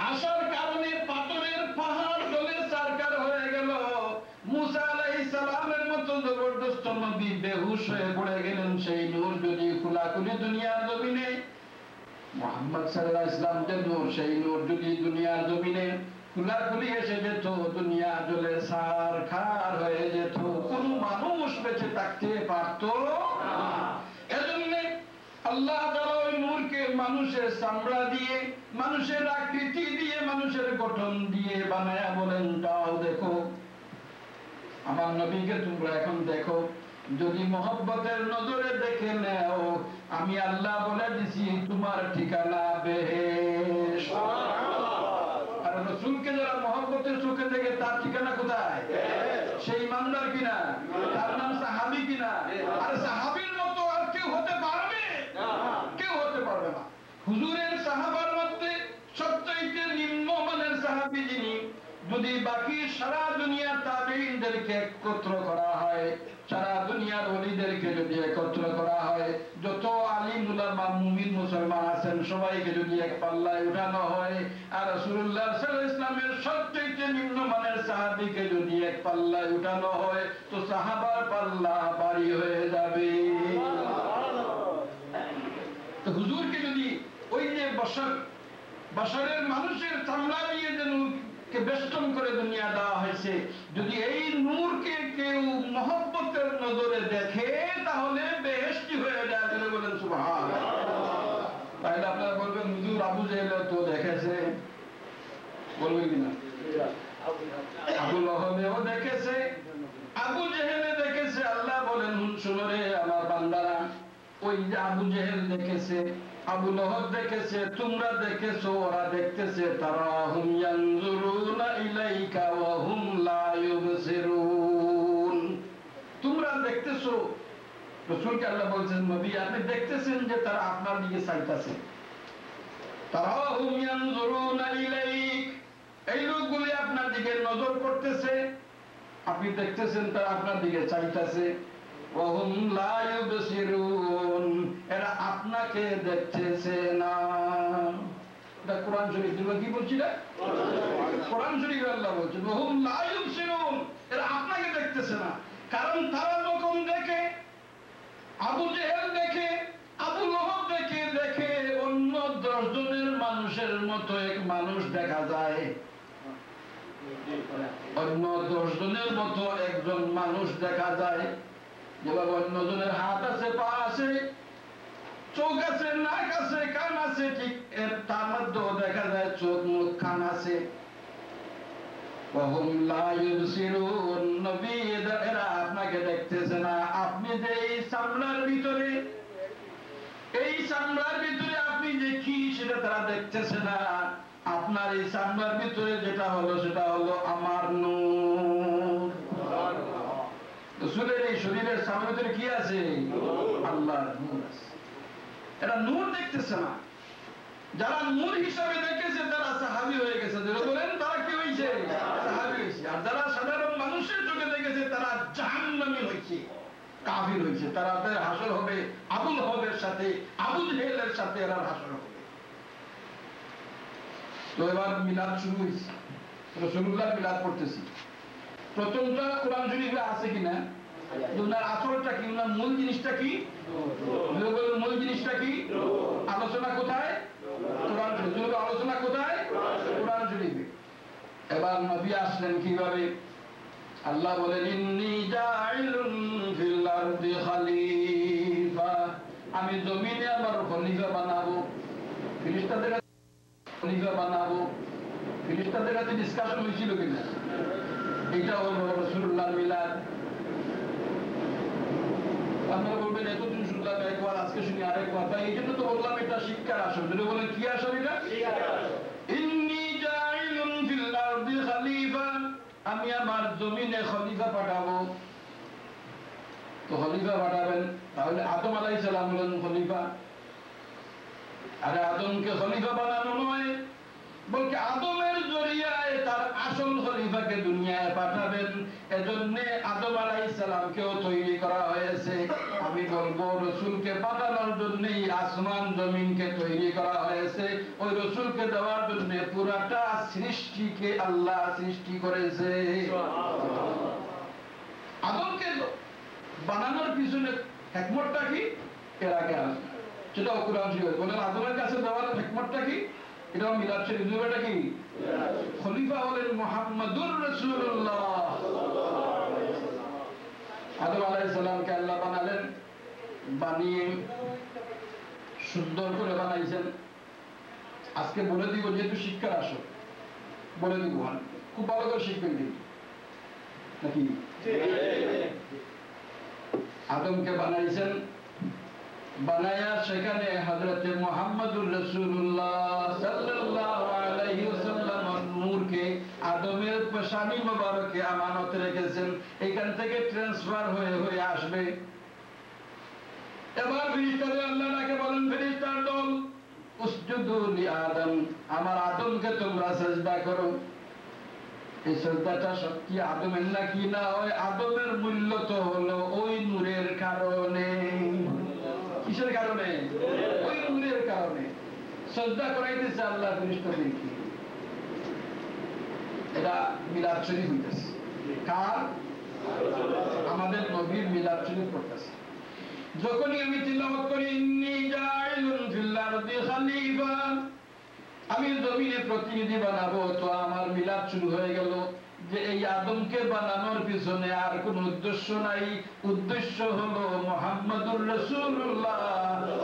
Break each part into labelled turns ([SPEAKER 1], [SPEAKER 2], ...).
[SPEAKER 1] আসার কারণে পাথরের পাহাড় গলে ছারখার হয়ে গেল। মুসা আলাইহিস সালামের মতো জবরদস্ত নবী বেহুশ হয়ে পড়ে গেলেন। সেই নূর যদি খোলাখুলি দুনিয়ার জমিনে, মুহাম্মদ সাল্লাল্লাহু আলাইহি ওয়াসাল্লাম যে নূর, সেই নূর যদি দুনিয়ার জমিনে খোলাখুলি এসে যেত, দুনিয়া জ্বলে ছারখার হয়ে যেত, কোন মানুষ বেঁচে থাকতে পারতো না। এজন্য আল্লাহ তাআলা ওই নূরকে মানুষের চামড়া দিয়ে, মানুষের আকৃতি দিয়ে, মানুষের গঠন দিয়ে বানায়া বলেন, যাও দেখো আমার নবীকে তোমরা এখন দেখো, যদি মহব্বতের নজরে দেখে নেও, আমি আল্লাহ বলে দিছি তোমার ঠিকানা বেহেশত। আর রাসূলকে যারা মহব্বতের চোখে দেখে তার ঠিকানা কোথায়? সেই ইমানদার কিনা? তার নাম সাহাবী কিনা? আর সাহাবীর মতো আর কেউ হতে পারবে? কেউ হতে পারবে না। হুজুরের সাহাবার মধ্যে সবচাইতে নিম্নমানের সাহাবী যিনি, যদি বাকি সারা দুনিয়ার তাবেঈনদেরকে একত্র করা হয়, সারা দুনিয়ার ওলিদেরকে যদি একত্র করা হয়, যত আলিম উলামা মুমিন মুসলমান আছেন সবাইকে যদি এক পাল্লায় উঠানো হয়, আর রাসূলুল্লাহ সাল্লাল্লাহু আলাইহি ওয়াসাল্লামের সবচেয়ে নিম্নমানের সাহাবীকে যদি এক পাল্লায় উঠানো হয়, তো সাহাবার পাল্লা ভারী হয়ে যাবে। তো হুজুরকে যদি ওই যে বশরের মানুষের চামড়া দিয়ে যেন কে বেষ্টন করে দুনিয়া দেওয়া হয়েছে, যদি এই নূরকে কেউ মহব্বতের নজরে দেখে তাহলে বেহেশতি হয়ে যায়। বলেন সুবহানাল্লাহ। তাহলে আপনারা বলবেন হুজুর আবু জেহেল তো দেখেছে, বলবেন কিনা? আবু লহবেও দেখেছে, আবু জেহেলে দেখেছে। আল্লাহ বলেন, শুনো রে আমার বান্দারা, ওই যে আবু জেহেল দেখেছে, আবু লহব দেখেছে, তোমরা দেখেছো, ওরা দেখতেছে। তারাহুম ইয়ানজুরুনা ইলাইকা ওয়া হুম লা ইউবসিরুন। তোমরা দেখতেছো, রাসূলকে আল্লাহ বলেন, নবী আপনি দেখতেছেন যে তারা আপনার দিকে চাইতেছে। তারাহুম ইয়ানজুরুনা ইলাইক, এই লোকগুলি আপনার দিকে নজর করতেছে, আপনি দেখতেছেন তারা আপনার দিকে চাইতেছে। ওয়া হুম লা ইউবসিরুন, এরা আপনাকে দেখতেছে না। এটা কোরআন শরীফ। তোমরা কি বলছি না? কোরআন শরীফে আল্লাহ বলছেন ওয়া হুম লা ইউবসিরুন, এরা আপনাকে দেখতেছে না। কারণ তারা যখন দেখে, আবু জেহেল দেখে, আবু লহব দেখে অন্য 10 জনের মানুষের মতো এক মানুষ দেখা যায়, অন্য 10 জনের মতো একজন মানুষ দেখা যায়। যেভাবে অন্য জনের হাত আছে, পা আছে, চোখ আছে, নাক আছে, কান আছে, ঠিক তার মধ্যেও দেখা যায় চোখ, মুখ, কান আছে। ওয়াহুম লা ইউবসিরুন, নবী এরা আপনাকে দেখতেছে না। আপনি যে এই চামড়ার ভিতরে, এই চামড়ার ভিতরে আপনি যে কি সেটা তারা দেখতেছে না। আপনার এই চামড়ার ভিতরে যেটা হলো সেটা হলো আমার নূর। রাসূলের এই শরীরের চামড়ার ভিতরে কি আছে? আল্লাহর নূর আছে। এরা নূর দেখতেছে না। যারা নূর হিসাবে দেখেছে তারা সাহাবী হয়ে গেছে। যারা বলেন তারা কি হয়েছে? সাহাবী হয়েছে। আর যারা সাধারণ মানুষের চোখে দেখেছে তারা জাহান্নামী হয়েছে, কাফির হয়েছে। তাদের হাসর হবে আবু লহবের সাথে, আবু জেহেলের সাথে এরা হাসর হবে। তো এবার মিলাদ শুরু হয়েছে, রাসূলুল্লাহ মিলাদ পড়তেছি। প্রথমটা কোরআন শরীফে আছে কিনা, ওনার আসলটা কি, ওনার মূল জিনিসটা কি, মূল জিনিসটা কি, আলোচনা কোথায়? কোরআন শরীফে। আলোচনা কোথায়? কোরআন শরীফে। এবার নবী আসলেন কিভাবে? আল্লাহ বলেন, ইন্নী জাইলুন ফিল আরদি খলিফা, আমি জমিনে আমার খলিফা বানাবো। ফেরেশতাদের খলিফা বানাবো। ফেরেশতাদের কাছে ডিসকাশন হয়েছিল কিনা? এটা হলো রাসূলুল্লাহর মিলাদ। আপনারা বলবেন এতদিন শুনলাম একবার, আজকে শুনি আরেকবার। তাই এই জন্য তো বললাম এটা শিক্ষার আসর। যদি বলেন কি আসর এটা? ইন্নী জাইলুন ফিল আরদি খলিফা, আমি আমার জমিনে খলিফা পাঠাবো। তো খলিফা পাঠাবেন, তাহলে আদম আলাইহিস সালাম হলেন খলিফা। আরে আদমকে খলিফা বানানো নয়, বলকে আদমের জরিয়ায় তার আসল খলিফাকে দুনিয়ায় পাঠাবেন। এজন্য আদম আলাইহিস সালামকেও তৈরি করা হয়েছে। আমি বলবো রাসূলকে পাঠানোর জন্যই আসমান জমিনকে তৈরি করা হয়েছে। ওই রাসূলকে দেওয়ার জন্য পুরাটা সৃষ্টিকে আল্লাহ সৃষ্টি করেছে। আদমকে বানানোর পিছনে হিকমতটা কি এর আগে আসবে, সেটা কোরআন শরীফে বলেন। আদমের কাছে দেওয়ার হিকমতটা কি, এটা মিলাদ শরীফ দুইটা কি, খলিফা হলেন মুহাম্মাদুর রাসূলুল্লাহ। আদম আলাইহিস সালামকে আল্লাহ বানালেন, বানিয়ে সুন্দর করে বানাইছেন। আজকে বলে দিব, যেহেতু শিক্ষার আসো বলে দিব, খুব ভালো করে শিখবেন কিন্তু নাকি। আদমকে বানাইছেন, বানায়া সেখানে হযরতে মুহাম্মদুর রাসূলুল্লাহ সাল্লাল্লাহু আলাইহি ওয়াসাল্লাম নূরকে আদমের পেশানি মোবারকে আমানত রেখেছেন। এখান থেকে ট্রান্সফার হয়ে হয়ে আসবে। এবার ফেরেশতাদের আল্লাহ তাকে বলেন, ফেরেশতার দল, উসজুদু লি আদম, আমার আদমকে তোমরা সিজদা করো। এই সিজদাটা সত্যি আদমের নাকি না হয়, আদমের মূল্য তো হলো ওই নূরের কারণে। কিসের কারণে? ওই নূরের কারণে সিজদা করাইতেছে আল্লাহ ফেরেশতাদেরকে। এটা মিলাদ শরীফ হইতেছে। কার? আমাদের নবীর মিলাদ শরীফ পড়তেছে। যখনই আমি তিলাওয়াত করি ইন্নী জাইলুন ফিল আরদি খলিফা, আমি জমিনে প্রতিনিধি বানাবো, তো আমার মিলাদ শুরু হয়ে গেল যে এই আদমকে বানানোর পিছনে আর কোন উদ্দেশ্য নাই। উদ্দেশ্য হলো মুহাম্মদুর রাসূলুল্লাহ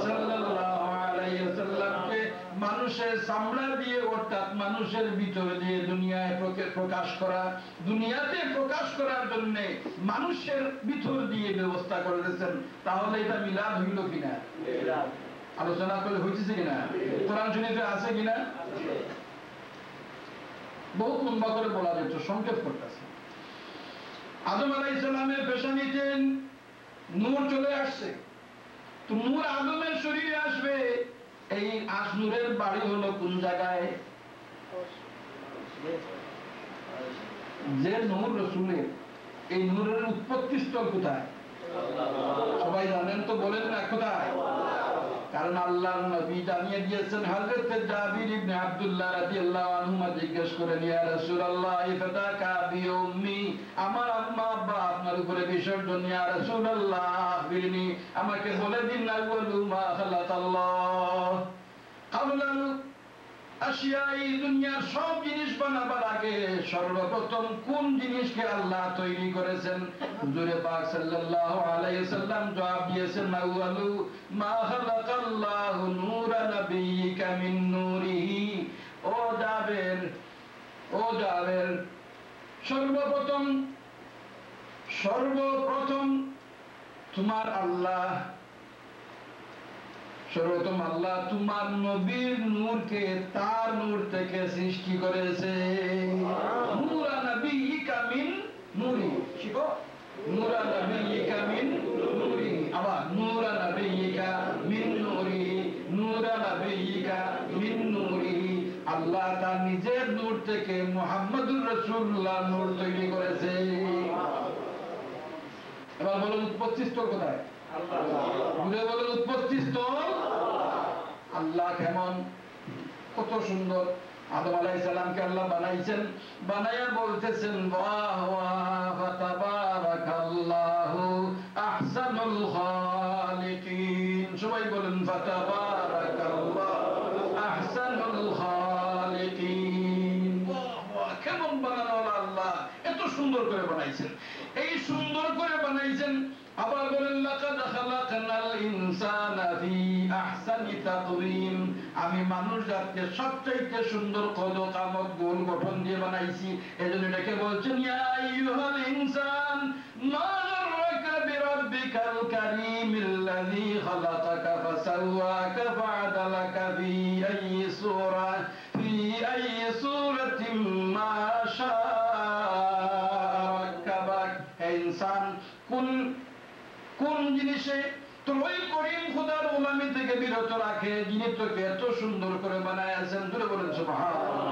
[SPEAKER 1] সাল্লাল্লাহু আলাইহি ওয়াসাল্লামকে মানুষের চামড়া দিয়ে অর্থাৎ মানুষের ভিতর দিয়ে দুনিয়ায় প্রকাশ করা। দুনিয়াতে প্রকাশ করার জন্য মানুষের ভিতর দিয়ে ব্যবস্থা করে দিয়েছেন। তাহলে এটা মিলাদ হইল কিনা? আলোচনা করে হইতেছে কিনা? কোরআন শরীফে আছে কিনা? বহুত লম্বা করে বলা যেত, সংক্ষেপ করতেছে। আদম আলাইহিস সালামের পেশানিতে নূর চলে আসছে, তো নূর আদমের শরীরে আসবে। এই নূরের বাড়ি হলো কোন জায়গায়? যে নূর রাসূলের, এই নূরের উৎপত্তি স্থল কোথায়? সবাই জানেন তো, বলেন না কোথায়? কারণ আল্লাহর নবী জানিয়ে দিয়েছেন। হযরত জাবির ইবনে আব্দুল্লাহ রাদিয়াল্লাহু আনহুমা জিজ্ঞেস করেন, ইয়া রাসূলুল্লাহ ইফতাকা বিউম্মি, আমার আম্মা আব্বা আপনার উপরে বিসর্জন, ইয়া রাসূলুল্লাহ আখবিরনি, আমাকে বলে দিন আউয়ালু মা খালাকাল্লাহ ক্বাবলাল আশিয়াই, দুনিয়ার সব জিনিস বানাবার আগে সর্বপ্রথম কোন জিনিসকে আল্লাহ তৈরি করেছেন? হুজুরে পাক সাল্লাল্লাহু আলাইহি ওয়াসাল্লাম জবাব দিয়েছেন, আউয়ালু মা খালাকাল্লাহু নূরা নাবিয়িকা মিন নূরিহি। ও জাবের, ও জাবের, সর্বপ্রথম তোমার আল্লাহ, সর্বপ্রথম আল্লাহ তোমার নবীর নূরকে তার নূর থেকে সৃষ্টি করেছে। নূরা নাবিয়িকা মিন নূরি, শিখো, নূরা নাবিয়িকা মিন নূরি। আবার নূরা নাবিয়িকা মিন নূরি, নূরা নাবিয়িকা মিন নূরি। আল্লাহ তার নিজের নূর থেকে মুহাম্মদুর রাসূলুল্লাহ নূর তৈরি করেছে। এবার বলুন উৎপত্তি স্থল কোথায়? আল্লাহ। বলুন উৎপত্তি স্থল আল্লাহ। কেমন, কত সুন্দর। আদম আলাইহিস সালামকে আল্লাহ বানাইছেন, বানায়া বলতেছেন, বাহ ওয়াহ ফাতাবারাকাল্লাহু আহসানুল খালিকিন। সবাই বলেন ফাতাবারাকাল্লাহু আহসানুল খালিকিন। বাহ ওয়াহ, কেমন বানানো আল্লাহ, এত সুন্দর করে বানাইছেন। এই সুন্দর করে বানাইছেন। আবার বলেন লাকাদ খালাকনাল ইনসানা ফি আহসানি তাকওয়িম, আমি মানুষ জাতকে সবচেয়ে সুন্দর কদর আমত গুণ গঠন দিয়ে বানাইছি। এজন্য এটাকে বলছেন ইয়া আইয়ুহাল ইনসান মা গাররাকা বিরাব্বিকাল কারীমিল্লাযী খালাকাকা ফাসাওয়াকা ফাআদালাকা ফি আইয়ি সূরাতিন মা শাআ রাক্কাবাক। হে ইনসান, কোন জিনিসে তোর ওই করিম খোদার গোলামি থেকে বিরত রাখে, যিনি তোকে এত সুন্দর করে বানায় আছেন। জোরে বলেন সুবহানাল্লাহ।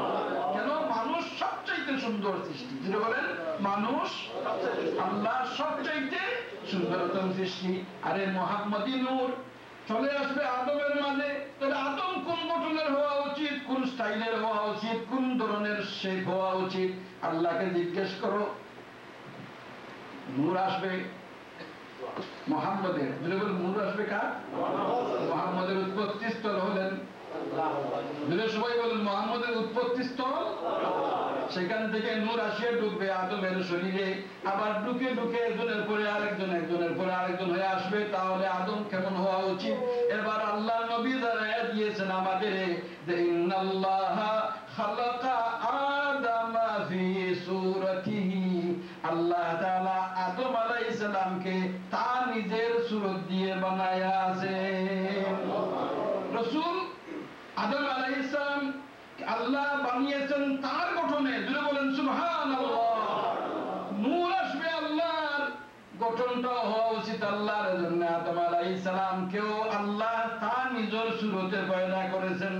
[SPEAKER 1] কেন? মানুষ সবচাইতে সুন্দর সৃষ্টি। জোরে বলেন মানুষ আল্লাহ সবচাইতে সুন্দরতম সৃষ্টি। আরে মুহাম্মদী নূর চলে আসবে আদমের মাঝে, তাহলে আদম কোন গঠনের হওয়া উচিত, কোন স্টাইলের হওয়া উচিত, কোন ধরনের শেপ হওয়া উচিত, আল্লাহকে জিজ্ঞেস করো। নূর আসবে মুহাম্মদের, নূর আসবে কার? মুহাম্মদের উৎপত্তি স্থল হলেন, সবাই বলেন মুহাম্মদের উৎপত্তি স্থল। সেখান থেকে নূর আসিয়া ঢুকবে আদমের শরীরে, আবার ঢুকে ঢুকে একজনের পরে আরেকজন, একজনের পরে আরেকজন হয়ে আসবে। তাহলে আদম কেমন হওয়া উচিত? এবার আল্লাহ নবী জানায়া দিয়েছেন আমাদের যে ইন্নাল্লাহা খালাকা আদামা ফি সূরাতিহি, আল্লাহ তাআলা আদম আলাইহিস সালামকে তার নিজের সূরত দিয়ে বানায়া আছেন। রাসূল আদম আলাইহিস সালাম আল্লাহ বানিয়েছেন তার গঠনে, জুড়ে বলেন সুবহানাল্লাহ। নূর আসবে আল্লাহর গঠনটাও হওয়া উচিত আল্লাহর জন্য। আদম আলাইহিস সালামকেও আল্লাহ তার নিজের সূরতে পয়দা করেছেন।